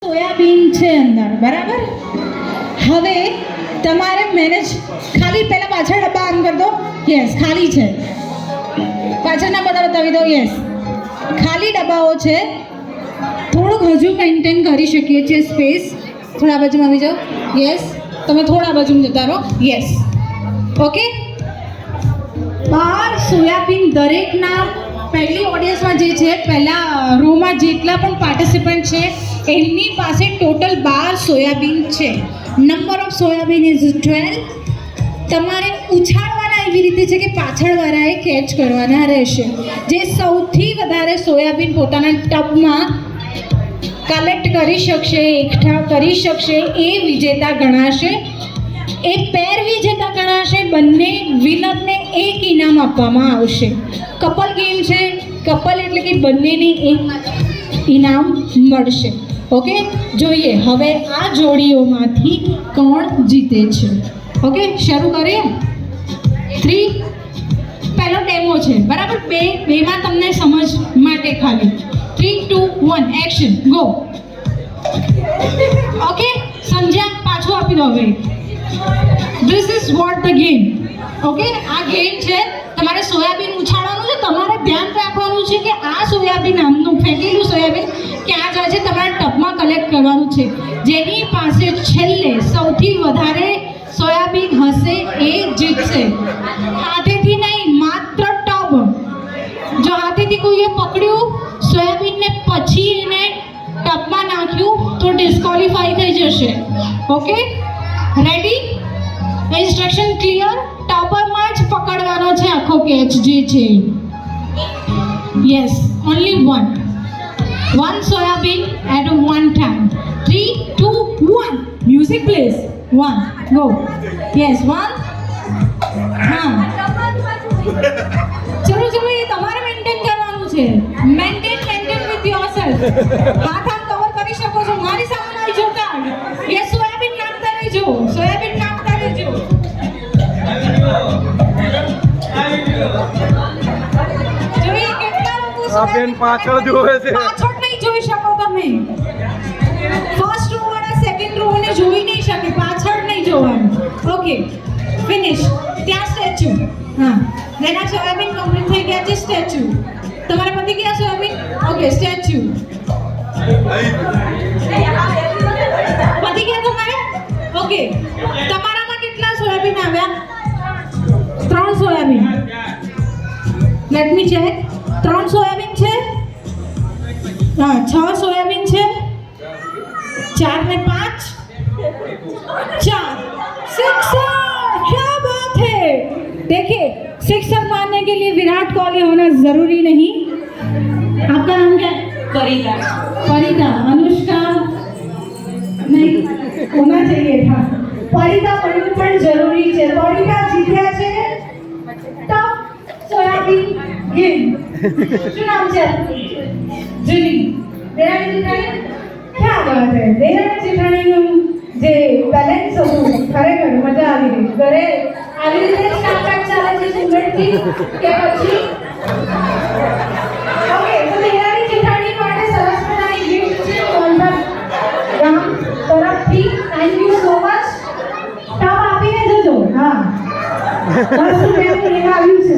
Soybean છે અંદર, બરાબર. હવે તમારે મેનેજ ખાલી પહેલા પાછળ ડબ્બા આમ કરી દો. યસ, ખાલી છે. પાછળના બધા બતાવી દો. યસ, ખાલી ડબ્બાઓ છે. થોડુંક હજુ મેન્ટેન કરી શકીએ છીએ સ્પેસ. થોડા બાજુમાં આવી જાઓ. યસ, તમે થોડા બાજુમાં જતા રહો. Yes, okay. બાર સોયાબીન દરેકના પહેલી ઓડિયન્સમાં જે છે, પહેલા રોમાં જેટલા પણ પાર્ટિસિપન્ટ છે એમની પાસે ટોટલ 12 સોયાબીન છે. Number of soybean is 12. તમારે ઉછાળવાના એવી રીતે છે કે પાછળવાળાએ કેચ કરવાના રહેશે. જે સૌથી વધારે સોયાબીન પોતાના ટબમાં કલેક્ટ કરી શકશે, એકઠા કરી શકશે, એ વિજેતા ગણાશે. એ પેર વિજેતા ગણાશે. બંને વિનરને એક ઇનામ આપવામાં આવશે. કપલ ગેમ છે. કપલ એટલે કે બંનેને એક ઇનામ મળશે. ઓકે, જોઈએ હવે આ જોડીઓમાંથી કોણ જીતે છે. ઓકે, શરૂ કરીએ. 3, પહેલો ડેમો છે, બરાબર. બેમાં તમને સમજ માટે ખાલી 3, 2, 1 એક્શન, ગો. ઓકે, સમજ્યા? પાછું આપી દો. હવે this is what the game. Okay, આ ગેમ છે. તમારે સોયાબીન ઉછાળવાનું છે. તમારે ધ્યાન રાખવાનું છે કે આ સોયાબીન આમનું ફેંકેલું સોયાબીન ક્યાં જાય છે, તમારા ટબમાં કલેક્ટ કરવાનું છે. જેની પાસે છેલ્લે સૌથી વધારે સોયાબીન હશે એ જીતશે. હાથેથી નહીં, માત્ર ટબ. જો હાથેથી કોઈએ પકડ્યું સોયાબીનને પછી એને ટબમાં નાખ્યું તો ડિસ્કોલિફાઈ થઈ જશે. Okay, ready? Instruction clear? ટબમાં જ પકડવાનો છે આખો કેચ જે છે. Yes, only one soybean at one time. 3, 2, 1 music please. 1 go. Yes, 1. હા, ચલો ચલો, એ તમારે મેન્ટેન કરવાનું છે. Maintain with yourself. હાથ આમ કવર કરી શકો છો. મારી સામે આવી જોતા. યસ, સોયાબીન નાખતા રહેજો. સોયાબીન નાખતા રહેજો. જોઈએ કેટલા લોકો બેન પાછળ જોવે છે. પાછળ નહીં જોઈ શકો તમે. ફર્સ્ટ રો વાળા સેકન્ડ રો ને જોઈ નહીં શકે. પાછળ નહીં જોવાનું. Okay, finish. ત્યાં સ્ટેચ્યુ. હા, એના સોયાબીન કમ્પ્લીટ થઈ ગયા છે. સ્ટેચ્યુ તમારા પતિ ગયા સોયાબીન. ઓકે, સ્ટેચ્યુ પતિ ગયા તમારે. ઓકે, તમારામાં કેટલા સોયાબીન આવ્યા? 3 soybean. Let me check. 3 soybean છે. હા, 6 સોયાબીન છે. 4 ને 5 4 सिक्सर. क्या बात है. देखिए, सिक्सर मारने के लिए विराट कोहली होना जरूरी नहीं. आपका नाम क्या है? फरीदा. फरीदा. अनुष्का नहीं होना चाहिए था. फरीदा बनવું પણ જરૂરી છે. ફરીદા જીત્યા છે ટપ સોયાબીન ગેમ. શું નામ છે? જુની. દેરાણી જેઠાણી. ક્યાં વાત હે. દેરાણી જેઠાણીનું જે બેલેન્સ હતું ખરેખર મજા આવી ગઈ. ઘરે આવી રીતે સ્ટાર્ટઅપ ચાલે છે સુરતથી કે પછી. ઓકે, તો દેરાણી જેઠાણી માટે સરસ મજાની ગિફ્ટ છે કોલબા ગામ તરફથી. Thank you so much. ટપ આપીને જજો. હા, 10 રૂપિયાનું લેવા આવ્યું છે.